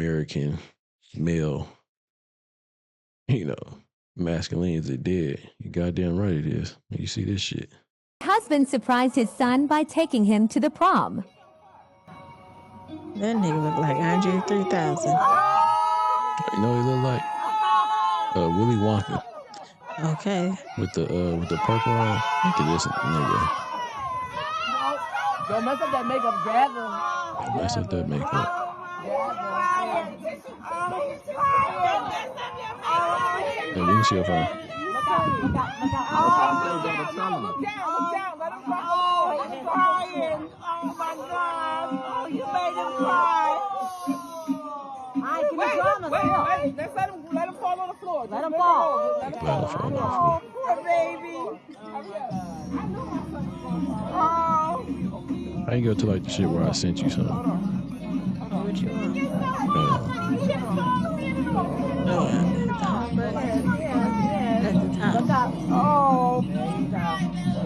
American male, masculinity is dead. You goddamn right it is. You see this shit. Husband surprised his son by taking him to the prom. That nigga look like Andre 3000. You know what he look like? Willy Wonka. Okay. With the purple on. Look at this nigga. Don't mess up that makeup, gather. Don't mess up that makeup. Hey, let me see your phone. Look out. Look down. Let him cry. Oh, he's crying. Oh, my God. Oh, you made him cry. Wait. Let's let him fall on the floor. Let him fall. Let him fall on the floor. Poor baby. Oh. I ain't go to like the shit where I sent you something. What you want? At the top. Look out.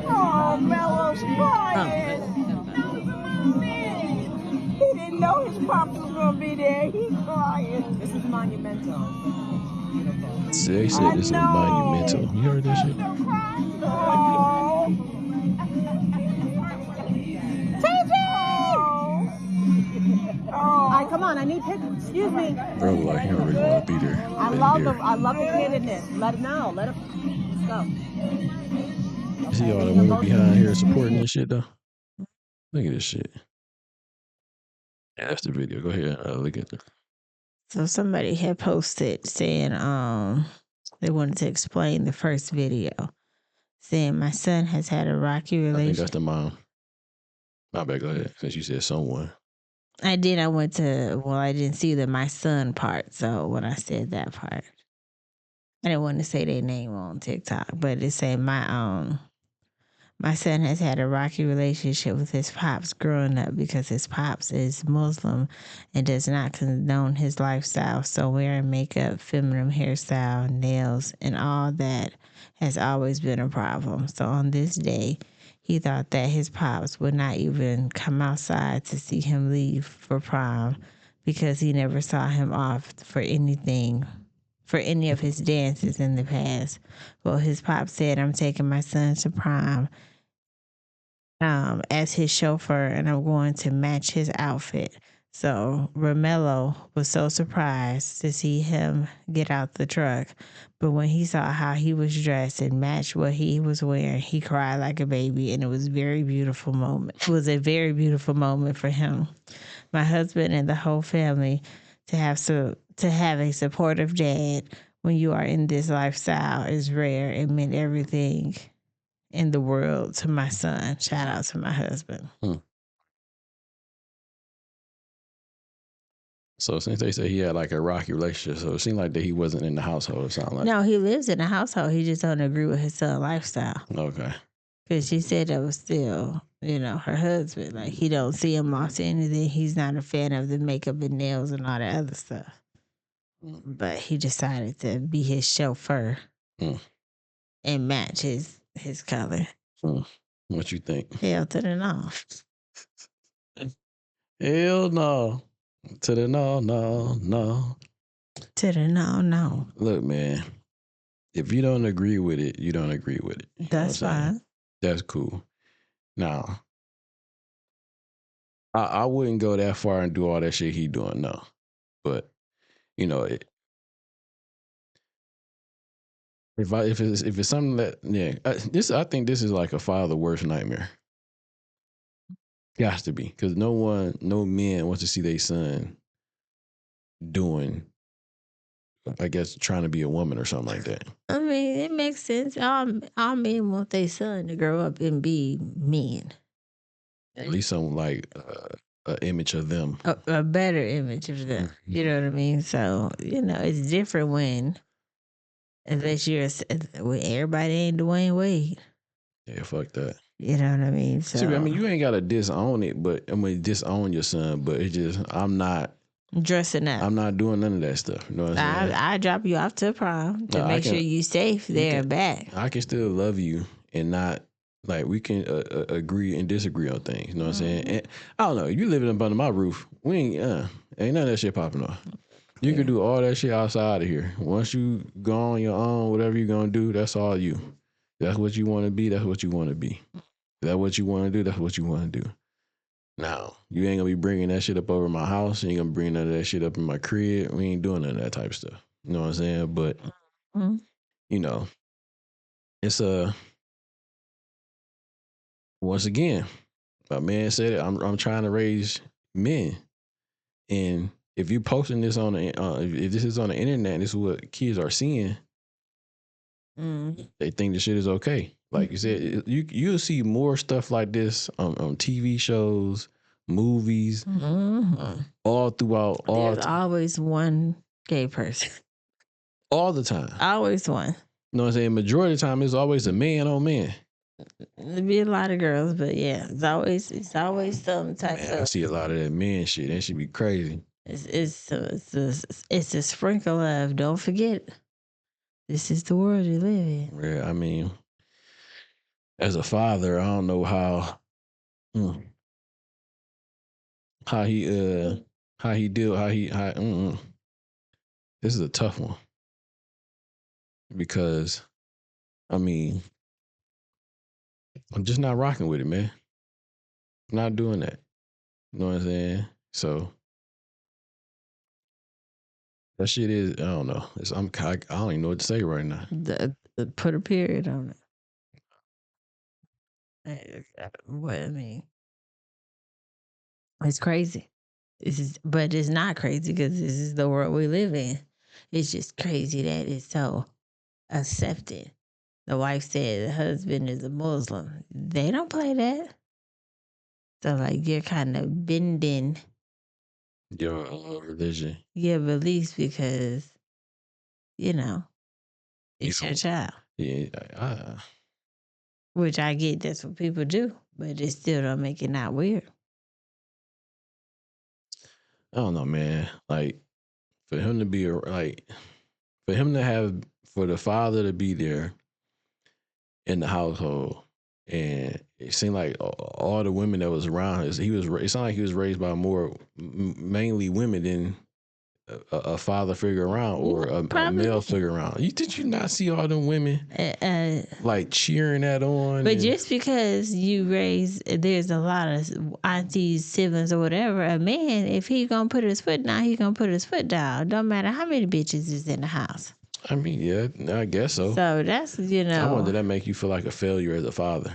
Oh, Mello's crying. He didn't know his pops was going to be there. He's crying. This is monumental. They said this is monumental. You heard that shit? Oh. All right, come on. I need pictures. Excuse me. Bro, like he don't really want to be there. I love the kidness. Let him know. Let him. Let's go. You see all the women behind here supporting this shit though? Look at this shit. Yeah, that's the video. Go ahead. Look at it. So somebody had posted saying they wanted to explain the first video, saying my son has had a rocky I think relationship. that's the mom. My bad. Go ahead. Since you said someone. I didn't see the my son part. So when I said that part, I didn't want to say their name on TikTok, but it said my son has had a rocky relationship with his pops growing up because his pops is Muslim and does not condone his lifestyle. So wearing makeup, feminine hairstyle, nails, and all that has always been a problem. So on this day, he thought that his pops would not even come outside to see him leave for prom because he never saw him off for any of his dances in the past. Well, his pop said, I'm taking my son to prom as his chauffeur, and I'm going to match his outfit. So Romello was so surprised to see him get out the truck. But when he saw how he was dressed and matched what he was wearing, he cried like a baby, and it was a very beautiful moment. It was a very beautiful moment for him. My husband and the whole family to have a supportive dad when you are in this lifestyle is rare. It meant everything in the world to my son. Shout out to my husband. So since they say he had like a rocky relationship, so it seemed like that he wasn't in the household or something like No, he lives in the household. He just don't agree with his son's lifestyle. Okay. Because she said that was still, her husband. Like, he don't see him off to anything. He's not a fan of the makeup and nails and all that other stuff. But he decided to be his chauffeur and match his color. What you think? Hell to the no. Hell no. To the no. To the no. Look, man, if you don't agree with it, you don't agree with it. That's fine. That's cool. Now, I wouldn't go that far and do all that shit he doing, no. But, if it's something that, I think this is like a father's worst nightmare. Got to be, because no man wants to see their son doing, I guess, trying to be a woman or something like that. I mean, it makes sense. All men want their son to grow up and be men. At least some like an image of them. A better image of them. You know what I mean? So, it's different when everybody ain't Dwayne Wade. Yeah, fuck that. You know what I mean? So, see, I mean, you ain't got to disown it, but disown your son, but it's just, I'm not dressing up. I'm not doing none of that stuff. You know what I'm saying? I drop you off to prom to make sure you safe there and back. I can still love you and not, like, we can agree and disagree on things. You know what I'm saying? And, I don't know. You living up under my roof. We ain't none of that shit popping off. You Yeah. can do all that shit outside of here. Once you go on your own, whatever you're gonna do, that's all you. That's what you want to be. That's what you want to be. That's what you want to do. That's what you want to do. Now, you ain't gonna be bringing that shit up over my house. You ain't gonna bring none of that shit up in my crib. We ain't doing none of that type of stuff. You know what I'm saying? But Mhm. you know, it's once again, my man said it. I'm trying to raise men, and if you posting this on the if this is on the internet, and this is what kids are seeing. They think the shit is okay. Like you said, you'll see more stuff like this on TV shows, movies, all throughout There's always one gay person. all the time. Always one. You know what I'm saying? Majority of the time, it's always a man on man. There be a lot of girls, but yeah, it's always some type Man, I of. see a lot of that man shit. That should be crazy. It's a sprinkle of. Don't forget, this is the world you live in. Yeah, I mean, as a father, I don't know mm, how he how he deal how he how this is a tough one because I mean I'm just not rocking with it, man. I'm not doing that. You know what I'm saying? So that shit is I don't know. I don't even know what to say right now. Put a period on it. What I mean, it's crazy. But it's not crazy because this is the world we live in. It's just crazy that it's so accepted. The wife said the husband is a Muslim. They don't play that. So like you're kind of bending Your religion. your beliefs because it's your child. Yeah, Which I get that's what people do, but it still don't make it not weird. I don't know, man. Like for him to be for him to have for the father to be there in the household, and it seemed like all the women that was around it sounded like he was raised by more mainly women than a father figure around or a male figure around. Did you not see all them women like cheering that on? But just because there's a lot of aunties, siblings, or whatever, a man, if he gonna put his foot down, he gonna put his foot down. Don't matter how many bitches is in the house. I mean, yeah, I guess so. So that's I wonder, did that make you feel like a failure as a father?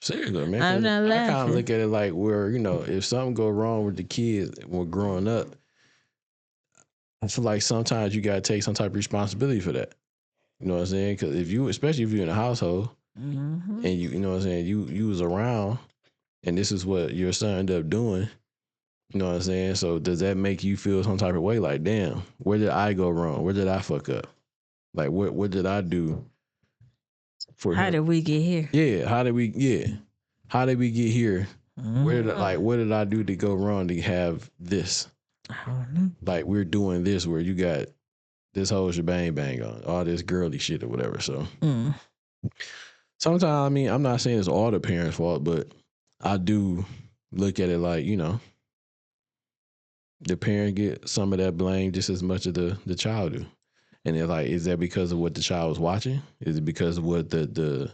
Seriously, man. I'm not I kind of laughing. look at it like where if something go wrong with the kids when growing up, I feel like sometimes you gotta take some type of responsibility for that. You know what I'm saying? Because especially if you're in a household and you know what I'm saying, you was around, and this is what your son ended up doing. You know what I'm saying? So does that make you feel some type of way? Like, damn, where did I go wrong? Where did I fuck up? Like, what did I do? How did we get here? Yeah, how did we get here? What did I do to go wrong to have this? I don't know. Like we're doing this where you got this whole shebang bang on all this girly shit or whatever. So sometimes, I mean, I'm not saying it's all the parents' fault, but I do look at it like, the parent get some of that blame just as much as the child do. And they're like, is that because of what the child was watching? Is it because of what the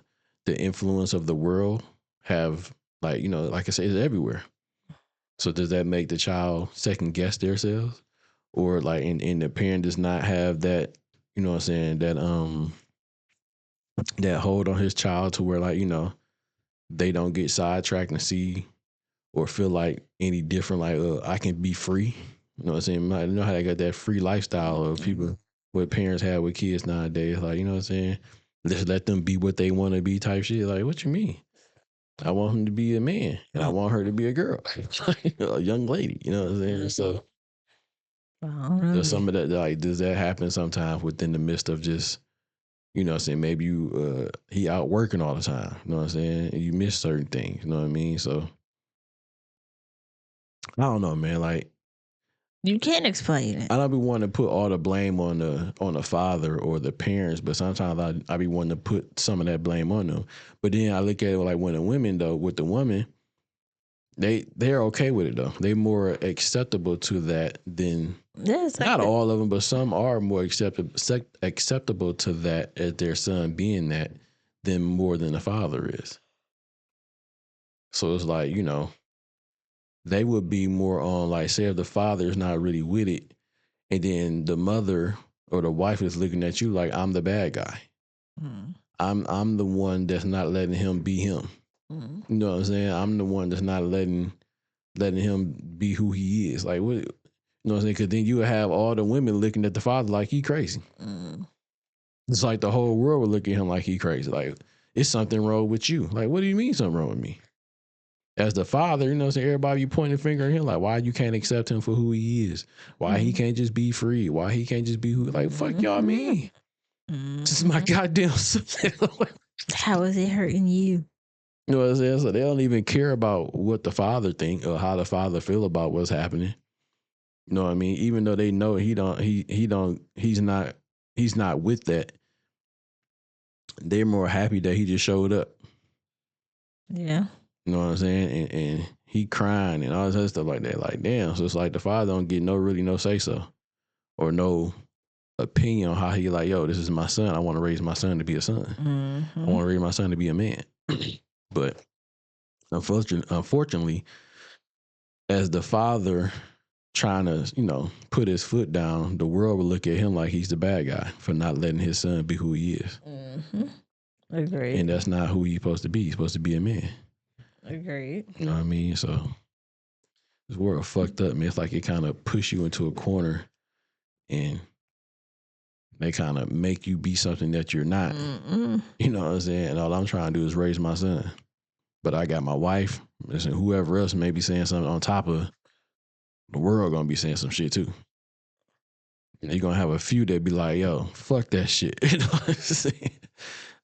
influence of the world have, like, like I say, it's everywhere. So does that make the child second guess themselves? Or like and the parent does not have that, you know what I'm saying, that hold on his child to where, like, they don't get sidetracked and see or feel like any different, like I can be free. You know what I'm saying? I know how they got that free lifestyle of people, what parents have with kids nowadays. Like, you know what I'm saying? Just let them be what they want to be type shit. Like, what you mean? I want him to be a man and I want her to be a girl, a young lady. You know what I'm saying? So does some of that, like, does that happen sometimes within the midst of just, you know what I'm saying? Maybe he out working all the time. You know what I'm saying? And you miss certain things. You know what I mean? So I don't know, man. Like, you can't explain it. I don't be wanting to put all the blame on the father or the parents, but sometimes I be wanting to put some of that blame on them. But then I look at it like when the women, though, with the woman, they're okay with it though. They're more acceptable to that than That's not all of them, but some are more acceptable to that as their son being that than more than the father is. So it's like, they would be more on like, say if the father is not really with it, and then the mother or the wife is looking at you like I'm the bad guy. Mm. I'm the one that's not letting him be him. Mm. You know what I'm saying? I'm the one that's not letting him be who he is. Like what? You know what I'm saying? Because then you would have all the women looking at the father like he crazy. Mm. It's like the whole world would look at him like he crazy. Like it's something wrong with you. Like what do you mean something wrong with me? As the father, you know what I'm saying? Everybody you pointing a finger at him like why you can't accept him for who he is? Why he can't just be free? Why he can't just be who? Like fuck y'all mean? This is my goddamn son. How is it hurting you? You know what I'm saying? So they don't even care about what the father think or how the father feel about what's happening. You know what I mean? Even though they know he's not with that. They're more happy that he just showed up. Yeah. You know what I'm saying? And he crying and all this other stuff like that. Like, damn. So it's like the father don't get no say so or no opinion on how he like, yo, this is my son. I want to raise my son to be a son. Mm-hmm. I want to raise my son to be a man. But unfortunately, as the father trying to, put his foot down, the world will look at him like he's the bad guy for not letting his son be who he is. Mm-hmm. Agreed. And that's not who he's supposed to be. He's supposed to be a man. Agreed. You know what I mean? So this world fucked up, man. It's like it kind of push you into a corner and they kind of make you be something that you're not. Mm-mm. You know what I'm saying? And all I'm trying to do is raise my son. But I got my wife, and whoever else may be saying something on top of the world gonna be saying some shit too. And you're gonna have a few that be like, yo, fuck that shit. You know what I'm saying?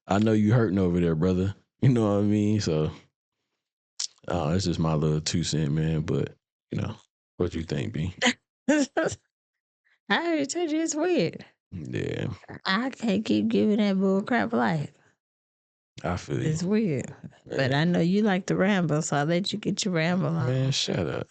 I know you hurting over there, brother. You know what I mean? So it's just my little 2 cents, man. But what you think, B? I already told you it's weird. Yeah, I can't keep giving that bull crap life. I feel you. It's weird. But I know you like to ramble, so I'll let you get your ramble on. Man, shut up.